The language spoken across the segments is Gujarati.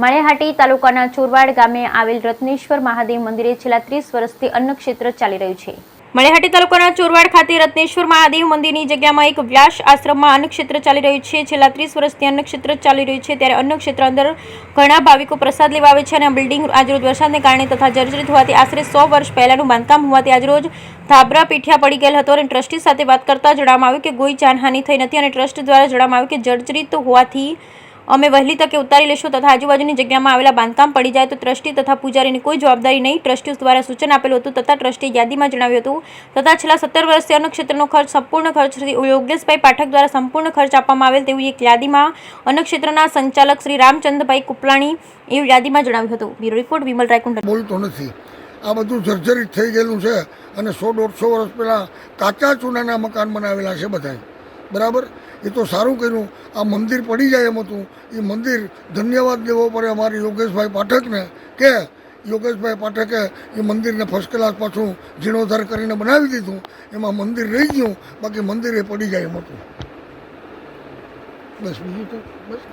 માળિયાહાટી તાલુકાના ચોરવાડ ગામે આવેલ રત્નેશ્વર મહાદેવ મંદિરે છેલ્લા 30 વર્ષથી અન્નક્ષેત્ર ચાલી રહ્યું છે। માળિયાહાટી તાલુકાના ચોરવાડ ખાતે રત્નેશ્વર મહાદેવ મંદિરની જગ્યામાં એક વ્યાસ આશ્રમમાં અન્નક્ષેત્ર ચાલી રહ્યું છે। છેલ્લા 30 વર્ષથી અન્નક્ષેત્ર ચાલી રહ્યું છે, ત્યારે અન્નક્ષેત્ર અંદર ઘણા ભાવિકો પ્રસાદ લેવા આવે છે અને આ બિલ્ડિંગ આજરોજ વરસાદને કારણે તથા જર્જરિત હોવાથી આશરે 100 વર્ષ પહેલાનું બાંધકામ હોવાથી આજરોજ ધાબળા પીઠિયા પડી ગયેલ હતો અને ટ્રસ્ટી સાથે વાત કરતા જણાવવામાં આવ્યું કે કોઈ જાનહાનિ થઈ નથી અને ટ્રસ્ટ દ્વારા જણાવવામાં આવ્યું કે જર્જરિત હોવાથી અમે વહેલી તકે ઉતારી લેશું તથા આજુબાજુની જગ્યામાં આવેલા બાંધકામ પડી જાય તો ટ્રસ્ટી તથા પૂજારીની કોઈ જવાબદારી નહીં, ટ્રસ્ટીઓ દ્વારા સૂચન આપેલું હતું તથા ટ્રસ્ટીએ યાદીમાં જણાવ્યું હતું તથા છેલ્લા 17 વર્ષથી અન્નક્ષેત્રનો ખર્ચ સંપૂર્ણ ખર્ચ શ્રી યોગેશભાઈ પાઠક દ્વારા સંપૂર્ણ ખર્ચ આપવામાં આવેલ તેવું એક યાદીમાં અન્નક્ષેત્રના સંચાલક શ્રી રામચંદ્રભાઈ કુપલાણી એવું યાદીમાં જણાવ્યું હતું। Bureau report Vimal Raikund. બોલતો નથી, આ બધું જર્જરિત થઈ ગયેલું છે અને 100-150 વર્ષ પહેલાં કાચા ચૂનાના મકાન બનાવેલા છે બધા, બરાબર। એ તો સારું કર્યું, આ મંદિર પડી જાય એમ હતું। એ મંદિર ધન્યવાદ દેવો પડે અમારે યોગેશભાઈ પાઠકને કે યોગેશભાઈ પાઠકે એ મંદિરને ફર્સ્ટ ક્લાસ પાછું જીર્ણોદ્ધાર કરીને બનાવી દીધું, એમાં મંદિર રહી ગયું, બાકી મંદિર એ પડી જાય એમ હતું। બસ બીજું તો બસ।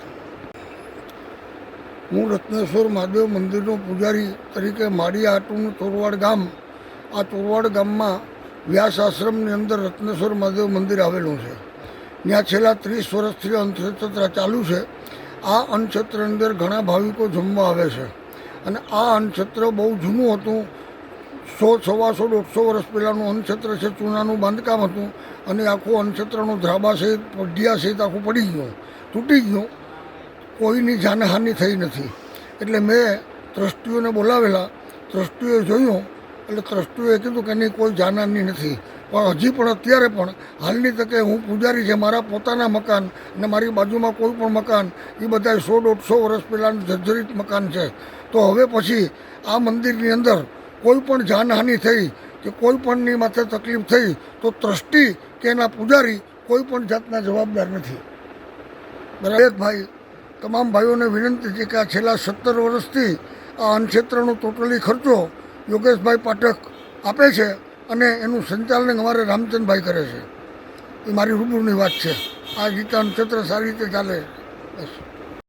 હું રત્નેશ્વર મહાદેવ મંદિરનો પૂજારી તરીકે માળિયાહાટીનું ચોરવાડ ગામ, આ ચોરવાડ ગામમાં વ્યાસ આશ્રમની અંદર રત્નેશ્વર મહાદેવ મંદિર આવેલું છે। ત્યાં છેલ્લા 30 વર્ષથી અન્નક્ષેત્ર ચાલુ છે। આ અન્નક્ષેત્રની અંદર ઘણા ભાવિકો જમવા આવે છે અને આ અન્નક્ષેત્ર બહુ જૂનું હતું, 100, 125, 150 વર્ષ પહેલાંનું અન્નક્ષેત્ર છે। ચૂનાનું બાંધકામ હતું અને આખું અન્નક્ષેત્રનું ધ્રાબા સહિત પઢિયા સહિત આખું પડી ગયું, તૂટી ગયું, કોઈની જાનહાનિ થઈ નથી। એટલે મેં ટ્રસ્ટીઓને બોલાવેલા, ટ્રસ્ટીઓએ જોયું એટલે ટ્રસ્ટીઓએ કીધું કે નહીં, કોઈ જાનહાનિ નથી, પણ હજી પણ અત્યારે પણ હાલની તકે હું પૂજારી છે, મારા પોતાના મકાન અને મારી બાજુમાં કોઈ પણ મકાન એ બધા 100-150 વર્ષ પહેલાંનું જર્જરિત મકાન છે। તો હવે પછી આ મંદિરની અંદર કોઈ પણ જાનહાનિ થઈ કે કોઈ પણની માથે તકલીફ થઈ તો ટ્રસ્ટી કે એના પૂજારી કોઈ પણ જાતના જવાબદાર નથી, બરાબર। ભાઈ તમામ ભાઈઓને વિનંતી છે કે આ છેલ્લા 17 વર્ષથી આ અન્નક્ષેત્રનો ટોટલી ખર્ચો યોગેશભાઈ પાઠક આપે છે અને એનું સંચાલન અમારે રામચંદ્રભાઈ કરે છે। એ મારી રૂબરૂની વાત છે। આ રીતે અન્નક્ષેત્ર સારી રીતે ચાલે, બસ।